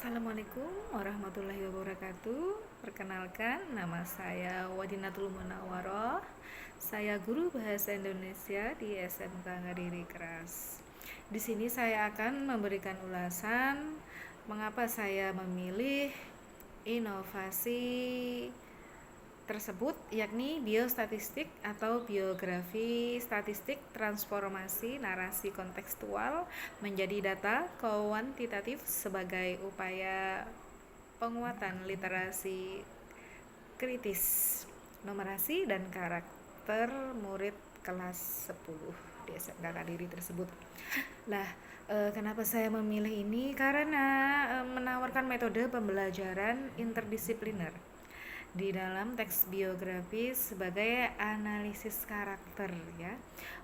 Assalamualaikum warahmatullahi wabarakatuh. Perkenalkan, nama saya Wadinatul Munawwaroh. Saya guru bahasa Indonesia di SMK Ngadiri Keras. Di sini saya akan memberikan ulasan mengapa saya memilih inovasi tersebut, yakni biostatistik atau biografi statistik transformasi narasi kontekstual menjadi data kuantitatif sebagai upaya penguatan literasi kritis, numerasi, dan karakter murid kelas 10 di SMK Kadiri tersebut. Lah, kenapa saya memilih ini? Karena menawarkan metode pembelajaran interdisipliner di dalam teks biografi sebagai analisis karakter, ya.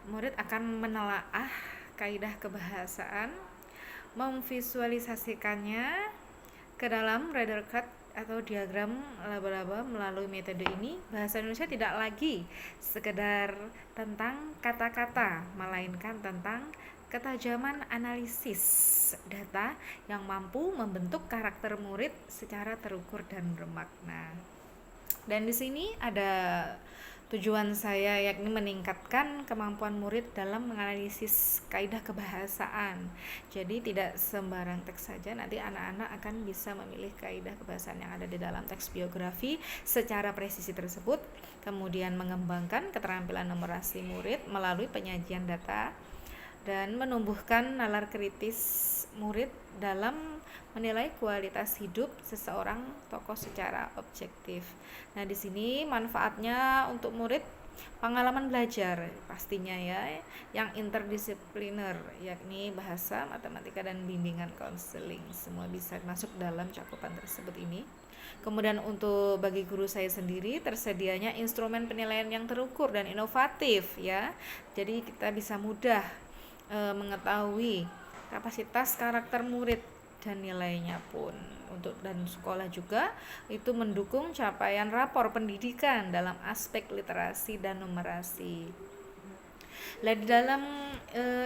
Murid akan menelaah kaidah kebahasaan, memvisualisasikannya ke dalam reader card atau diagram laba-laba. Melalui metode ini, bahasa Indonesia tidak lagi sekedar tentang kata-kata, melainkan tentang ketajaman analisis data yang mampu membentuk karakter murid secara terukur dan bermakna. Dan di sini ada tujuan saya, yakni meningkatkan kemampuan murid dalam menganalisis kaidah kebahasaan. Jadi tidak sembarang teks saja, nanti anak-anak akan bisa memilih kaidah kebahasaan yang ada di dalam teks biografi secara presisi tersebut, kemudian mengembangkan keterampilan numerasi murid melalui penyajian data dan menumbuhkan nalar kritis murid dalam menilai kualitas hidup seseorang tokoh secara objektif. Nah, di sini manfaatnya untuk murid pengalaman belajar pastinya, ya, yang interdisipliner, yakni bahasa, matematika, dan bimbingan konseling. Semua bisa masuk dalam cakupan tersebut ini. Kemudian untuk bagi guru saya sendiri, tersedianya instrumen penilaian yang terukur dan inovatif, ya. Jadi kita bisa mudah mengetahui kapasitas karakter murid dan nilainya pun. Untuk dan sekolah juga itu mendukung capaian rapor pendidikan dalam aspek literasi dan numerasi. Di dalam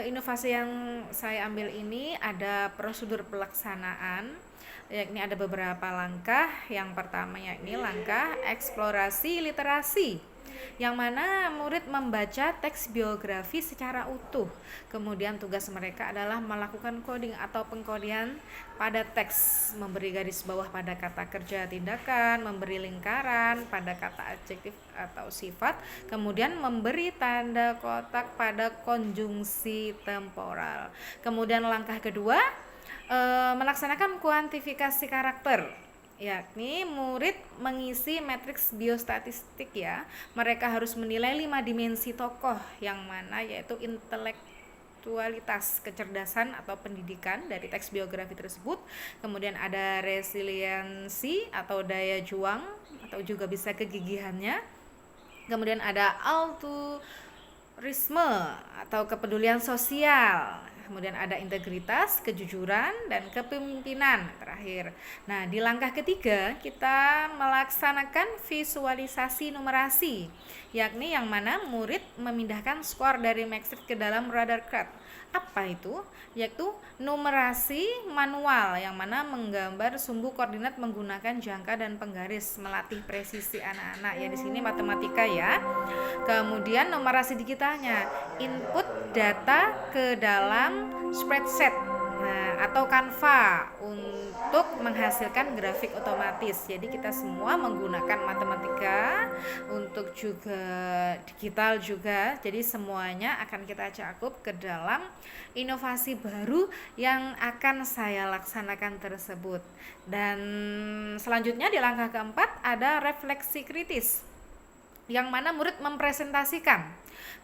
inovasi yang saya ambil ini ada prosedur pelaksanaan, yakni ada beberapa langkah. Yang pertama yakni langkah eksplorasi literasi, yang mana murid membaca teks biografi secara utuh. Kemudian tugas mereka adalah melakukan coding atau pengkodian pada teks, memberi garis bawah pada kata kerja tindakan, memberi lingkaran pada kata adjektif atau sifat, kemudian memberi tanda kotak pada konjungsi temporal. Kemudian langkah kedua, melaksanakan kuantifikasi karakter, yakni murid mengisi matriks biostatistik, ya. Mereka harus menilai 5 dimensi tokoh, yang mana yaitu intelektualitas, kecerdasan atau pendidikan dari teks biografi tersebut. Kemudian ada resiliensi atau daya juang atau juga bisa kegigihannya. Kemudian ada altruisme atau kepedulian sosial. Kemudian ada integritas, kejujuran, dan kepemimpinan terakhir. Nah, di langkah ketiga kita melaksanakan visualisasi numerasi, yakni yang mana murid memindahkan skor dari matriks ke dalam radar card. Apa itu? Yaitu numerasi manual, yang mana menggambar sumbu koordinat menggunakan jangka dan penggaris, melatih presisi anak-anak, ya. Di sini matematika, ya. Kemudian numerasi digitalnya, input data ke dalam spreadsheet, atau Canva untuk menghasilkan grafik otomatis. Jadi kita semua menggunakan matematika, untuk juga digital juga. Jadi semuanya akan kita cakup ke dalam inovasi baru yang akan saya laksanakan tersebut. Dan selanjutnya di langkah keempat ada refleksi kritis, yang mana murid mempresentasikan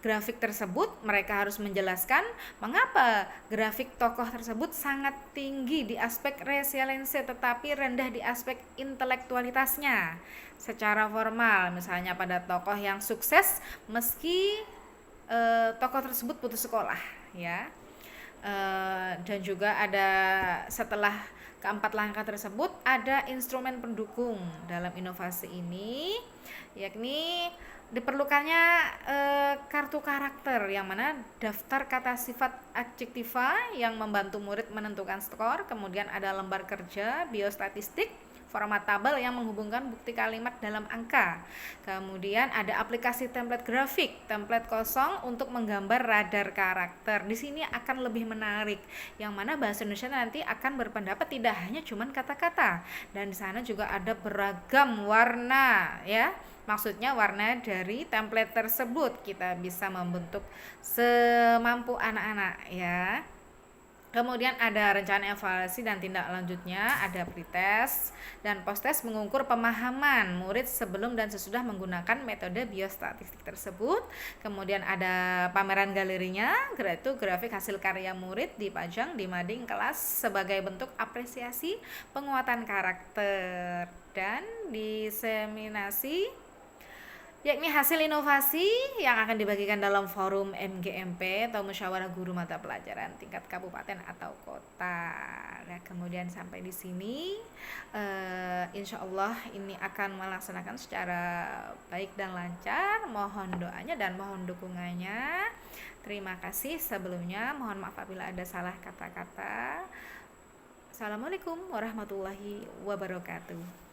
grafik tersebut. Mereka harus menjelaskan mengapa grafik tokoh tersebut sangat tinggi di aspek resiliensi tetapi rendah di aspek intelektualitasnya secara formal. Misalnya pada tokoh yang sukses meski tokoh tersebut putus sekolah, ya. Dan juga ada setelah keempat langkah tersebut ada instrumen pendukung dalam inovasi ini, yakni diperlukannya kartu karakter yang mana daftar kata sifat adjektiva yang membantu murid menentukan skor, kemudian ada lembar kerja biostatistik format tabel yang menghubungkan bukti kalimat dalam angka. Kemudian ada aplikasi template grafik, template kosong untuk menggambar radar karakter. Di sini akan lebih menarik, yang mana bahasa Indonesia nanti akan berpendapat tidak hanya cuman kata-kata, dan di sana juga ada beragam warna ya. Maksudnya warna dari template tersebut kita bisa membentuk semampu anak-anak ya. Kemudian ada rencana evaluasi dan tindak lanjutnya, ada pretest dan posttest mengukur pemahaman murid sebelum dan sesudah menggunakan metode biostatistik tersebut. Kemudian ada pameran galerinya, yaitu grafik hasil karya murid dipajang di mading kelas sebagai bentuk apresiasi penguatan karakter, dan diseminasi yakni hasil inovasi yang akan dibagikan dalam forum MGMP atau musyawarah guru mata pelajaran tingkat kabupaten atau kota. Nah, kemudian sampai di sini insya Allah ini akan melaksanakan secara baik dan lancar. Mohon doanya dan mohon dukungannya. Terima kasih sebelumnya, mohon maaf apabila ada salah kata-kata. Assalamualaikum warahmatullahi wabarakatuh.